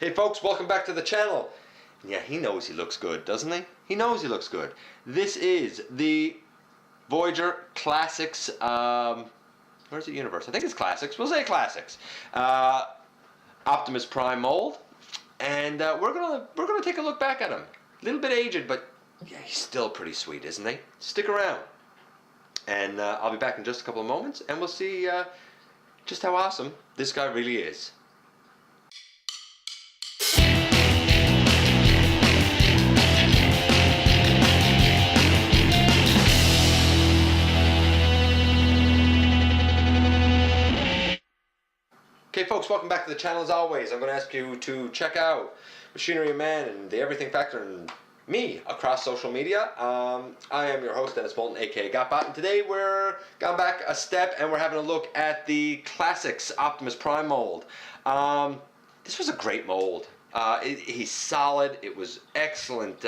Hey folks, welcome back to the channel. Yeah, he knows he looks good, doesn't he? He knows he looks good. This is the Voyager Classics, where's the universe? I think it's Classics. We'll say Classics. Optimus Prime mold. And we're gonna take a look back at him. A little bit aged, but yeah, he's still pretty sweet, isn't he? Stick around. And I'll be back in just a couple of moments, and we'll see just how awesome this guy really is. Okay folks, welcome back to the channel as always. I'm going to ask you to check out Machinery Man and the Everything Factor and me across social media. I am your host, Dennis Bolton, aka GotBot, and today we're gone back a step and we're having a look at the Classics Optimus Prime mold. This was a great mold. He's solid. It was excellent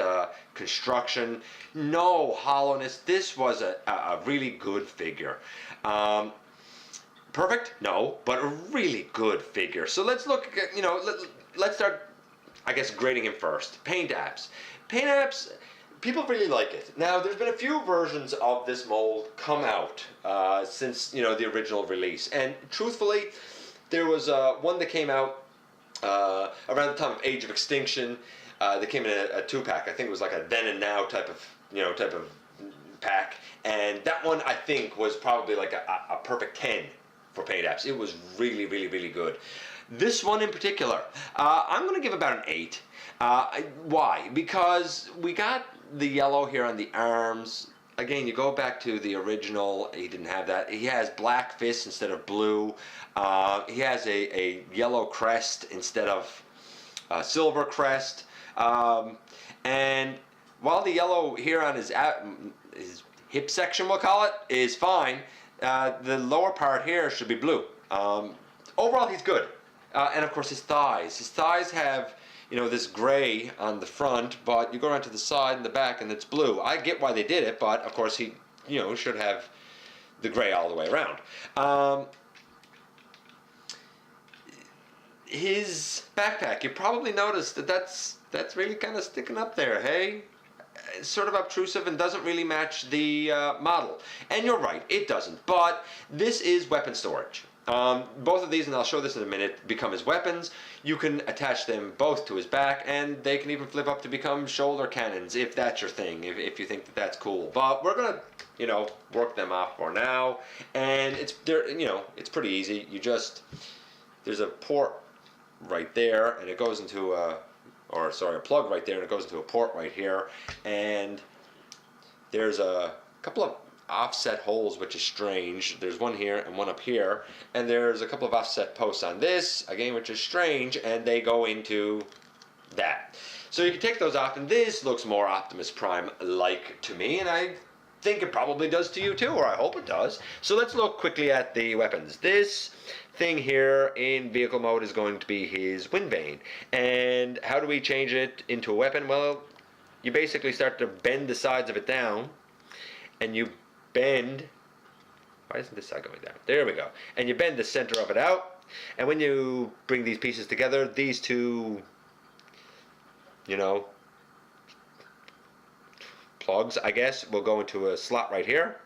construction. No hollowness. This was a really good figure. Perfect? No, but a really good figure. So let's look at, let's start, I guess, grading him first. Paint apps. Paint apps, people really like it. Now, there's been a few versions of this mold come out since, the original release. And truthfully, there was one that came out around the time of Age of Extinction. That came in a 2-pack. I think it was like a then and now type of pack. And that one, I think, was probably like a perfect 10. For paint apps. It was really, really, really good. This one in particular, I'm going to give about an 8. Why? Because we got the yellow here on the arms. Again, you go back to the original, he didn't have that. He has black fists instead of blue. He has a yellow crest instead of a silver crest. And while the yellow here on his hip section, we'll call it, is fine, the lower part here should be blue. Overall, he's good. And of course, his thighs. His thighs have, this gray on the front, but you go around to the side and the back, and it's blue. I get why they did it, but of course, he, should have the gray all the way around. His backpack, you probably noticed that's really kind of sticking up there, hey? It's sort of obtrusive and doesn't really match the model. And you're right, it doesn't. But this is weapon storage. Both of these, and I'll show this in a minute, become his weapons. You can attach them both to his back, and they can even flip up to become shoulder cannons, if that's your thing, if you think that that's cool. But we're gonna, work them off for now. And it's pretty easy. There's a port right there, and it goes into a plug right there, and it goes into a port right here, and there's a couple of offset holes, which is strange. There's one here and one up here, and there's a couple of offset posts on this, again, which is strange, and they go into that. So you can take those off, and this looks more Optimus Prime-like to me, and I think it probably does to you too, or I hope it does. So let's look quickly at the weapons. This thing here in vehicle mode is going to be his wind vane. And how do we change it into a weapon? Well, you basically start to bend the sides of it down, and you bend, why isn't this side going down? There we go. And you bend the center of it out, and when you bring these pieces together, these two, plugs, I guess, will go into a slot right here,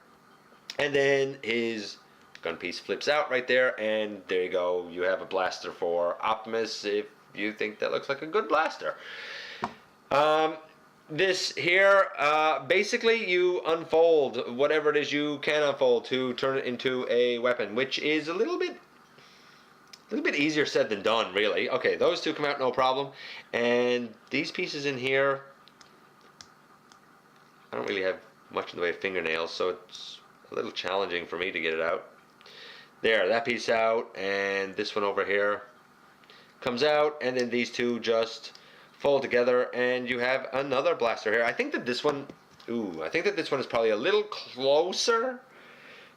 and then his gun piece flips out right there, and there you go. You have a blaster for Optimus if you think that looks like a good blaster. This here, basically you unfold whatever it is you can unfold to turn it into a weapon, which is a little bit easier said than done, really. Okay, those two come out no problem, and these pieces in here, I don't really have much in the way of fingernails, so it's a little challenging for me to get it out. There, that piece out, and this one over here comes out, and then these two just fold together, and you have another blaster here. I think that this one, is probably a little closer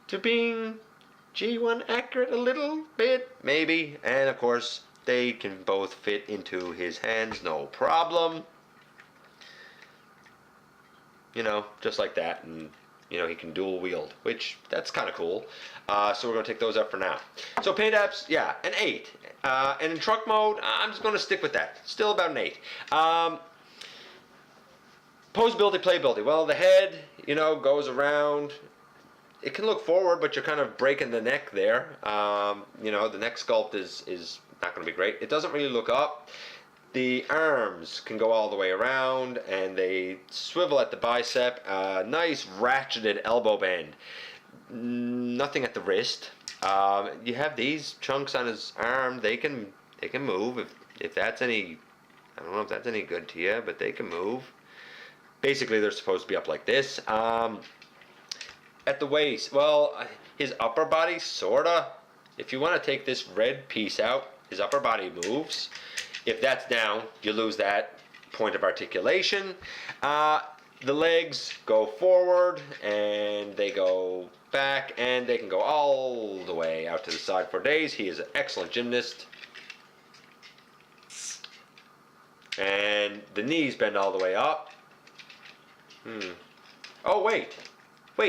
to being G1 accurate, a little bit, maybe. And of course, they can both fit into his hands, no problem. Just like that, and you know, he can dual wield, which that's kind of cool. So we're going to take those up for now. So paint apps, yeah, an 8. And in truck mode, I'm just going to stick with that. Still about an 8. Posability, playability. Well, the head, you know, goes around. It can look forward, but you're kind of breaking the neck there. You know, the neck sculpt is not going to be great. It doesn't really look up. The arms can go all the way around, and they swivel at the bicep. Nice ratcheted elbow bend. Nothing at the wrist. You have these chunks on his arm. They can move if that's any. I don't know if that's any good to you, but they can move. Basically, they're supposed to be up like this. At the waist, well, his upper body sorta. If you want to take this red piece out, his upper body moves. If that's down, you lose that point of articulation. The legs go forward and they go back, and they can go all the way out to the side for days. He is an excellent gymnast. And the knees bend all the way up. Oh, wait,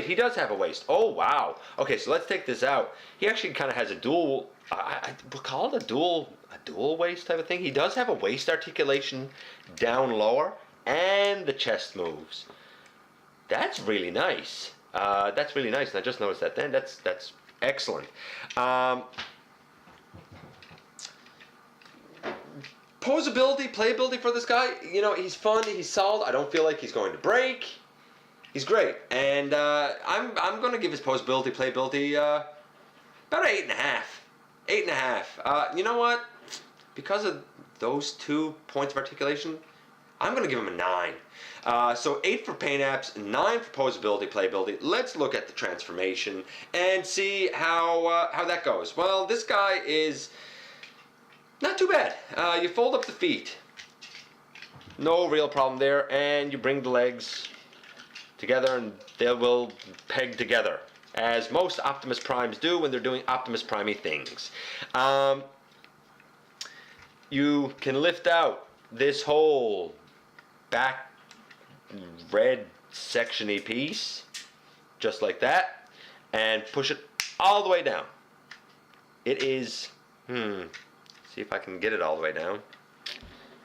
he does have a waist. Oh, wow. Okay, so let's take this out. He actually kind of has a dual, I would call it a dual waist type of thing. He does have a waist articulation down lower, and the chest moves. That's really nice. That's really nice, and I just noticed that then. That's excellent. Posability, playability for this guy, you know, he's fun, he's solid. I don't feel like he's going to break. He's great, and I'm going to give his posability, playability about 8.5. 8.5. You know what? Because of those 2 points of articulation, I'm going to give him a 9. So 8 for paint apps, 9 for posability, playability. Let's look at the transformation and see how that goes. Well, this guy is not too bad. You fold up the feet. No real problem there, and you bring the legs together and they will peg together, as most Optimus Primes do when they're doing Optimus Prime-y things. You can lift out this whole back red section-y piece, just like that, and push it all the way down. It is, see if I can get it all the way down,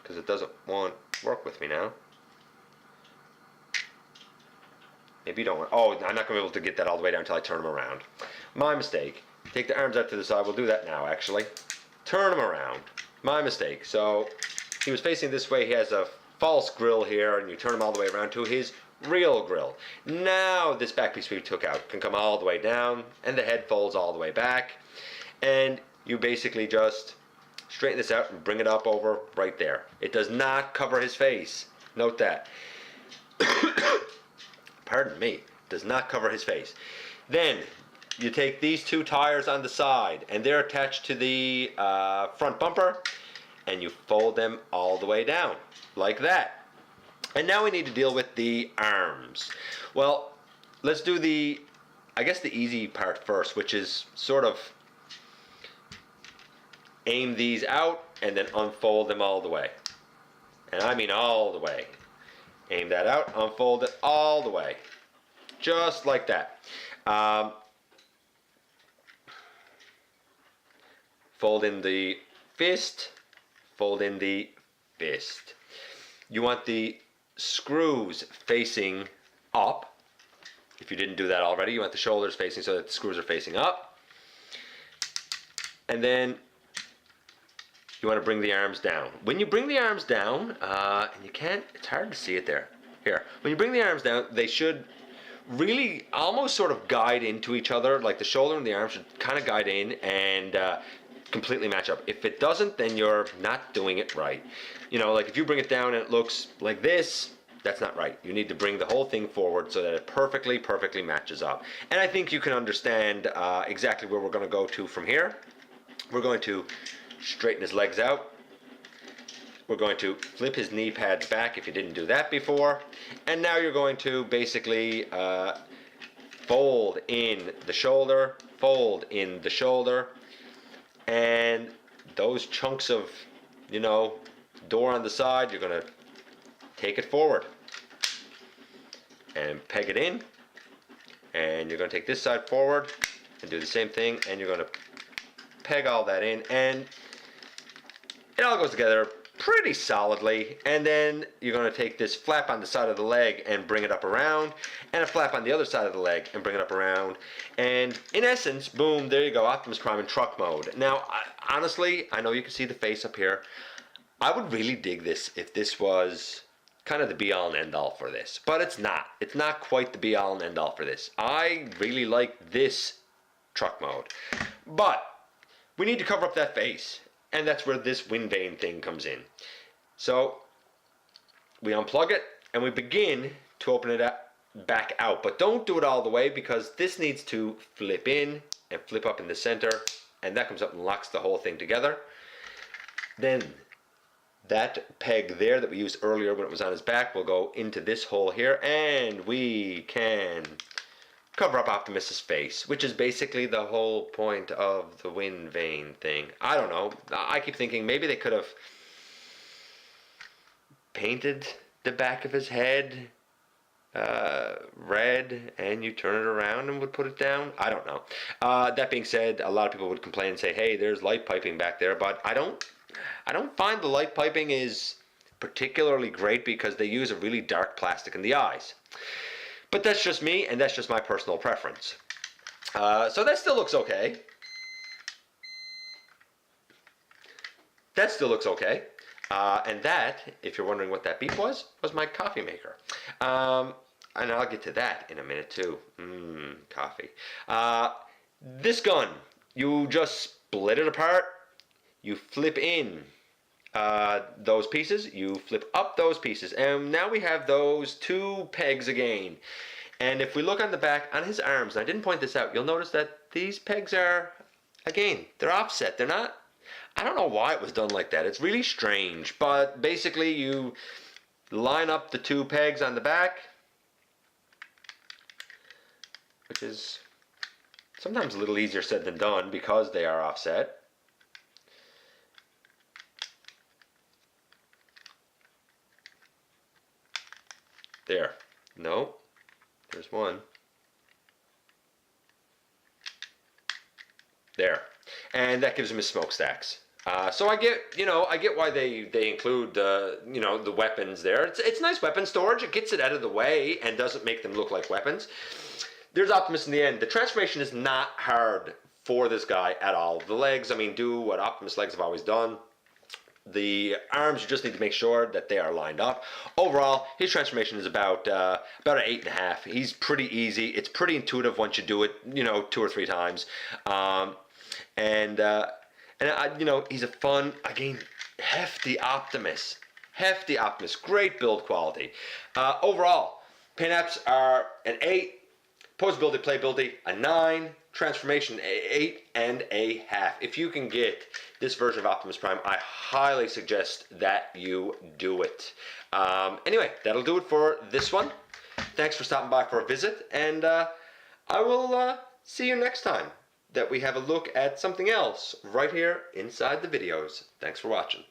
because it doesn't want to work with me now. Maybe you don't want, oh, I'm not going to be able to get that all the way down until I turn them around. My mistake. Take the arms out to the side. We'll do that now, actually. Turn them around. My mistake. So, he was facing this way. He has a false grill here, and you turn him all the way around to his real grill. Now, this back piece we took out can come all the way down, and the head folds all the way back. And you basically just straighten this out and bring it up over right there. It does not cover his face. Note that. Pardon me, does not cover his face. Then you take these 2 tires on the side, and they're attached to the front bumper, and you fold them all the way down, like that. And now we need to deal with the arms. Well, let's do the, I guess the easy part first, which is sort of aim these out and then unfold them all the way. And I mean all the way. Aim that out, unfold it all the way. Just like that. Fold in the fist, fold in the fist. You want the screws facing up. If you didn't do that already, you want the shoulders facing so that the screws are facing up. And then you want to bring the arms down. When you bring the arms down, and you can't, it's hard to see it there. Here, when you bring the arms down, they should really almost sort of guide into each other, like the shoulder and the arm should kind of guide in and completely match up. If it doesn't, then you're not doing it right. You know, like if you bring it down and it looks like this, that's not right. You need to bring the whole thing forward so that it perfectly matches up. And I think you can understand exactly where we're going to go to from here. We're going to straighten his legs out. We're going to flip his knee pads back if you didn't do that before. And now you're going to basically fold in the shoulder, fold in the shoulder, and those chunks of, you know, door on the side, you're going to take it forward and peg it in And you're going to take this side forward and do the same thing, and you're going to peg all that in, and it all goes together pretty solidly. And then you're going to take this flap on the side of the leg and bring it up around, and a flap on the other side of the leg and bring it up around, and in essence, boom, there you go, Optimus Prime in truck mode. Now, honestly, I know you can see the face up here. I would really dig this if this was kind of the be-all and end-all for this, but it's not. It's not quite the be-all and end-all for this. I really like this truck mode, but we need to cover up that face, and that's where this wind vane thing comes in. So we unplug it and we begin to open it up, back out, but don't do it all the way, because this needs to flip in and flip up in the center, and that comes up and locks the whole thing together. Then that peg there that we used earlier when it was on his back will go into this hole here, and we can cover up Optimus's face, which is basically the whole point of the wind vane thing. I don't know. I keep thinking maybe they could have painted the back of his head red, and you turn it around and would put it down. I don't know. That being said, a lot of people would complain and say, hey, there's light piping back there, but I don't find the light piping is particularly great, because they use a really dark plastic in the eyes. But that's just me, and that's just my personal preference. So that still looks okay. That still looks okay. And that, if you're wondering what that beep was my coffee maker. And I'll get to that in a minute too. Coffee. This gun, you just split it apart. You flip in those pieces, you flip up those pieces, and now we have those two pegs again. And if we look on the back, on his arms, and I didn't point this out, you'll notice that these pegs are, again, they're offset. They're not, I don't know why it was done like that. It's really strange, but basically you line up the two pegs on the back, which is sometimes a little easier said than done because they are offset. There. No. There's one. There. And that gives him his smokestacks. So I get why they include the weapons there. It's nice weapon storage. It gets it out of the way and doesn't make them look like weapons. There's Optimus in the end. The transformation is not hard for this guy at all. The legs, I mean, do what Optimus legs have always done. The arms, you just need to make sure that they are lined up. Overall, his transformation is about an 8.5. He's pretty easy. It's pretty intuitive once you do it, 2 or 3 times. He's a fun, again, hefty Optimus. Hefty Optimus. Great build quality. Overall, paint apps are an 8. Posability, playability, a 9. Transformation, 8.5. If you can get this version of Optimus Prime, I highly suggest that you do it. Anyway, that'll do it for this one. Thanks for stopping by for a visit, and I will see you next time that we have a look at something else right here inside the videos. Thanks for watching.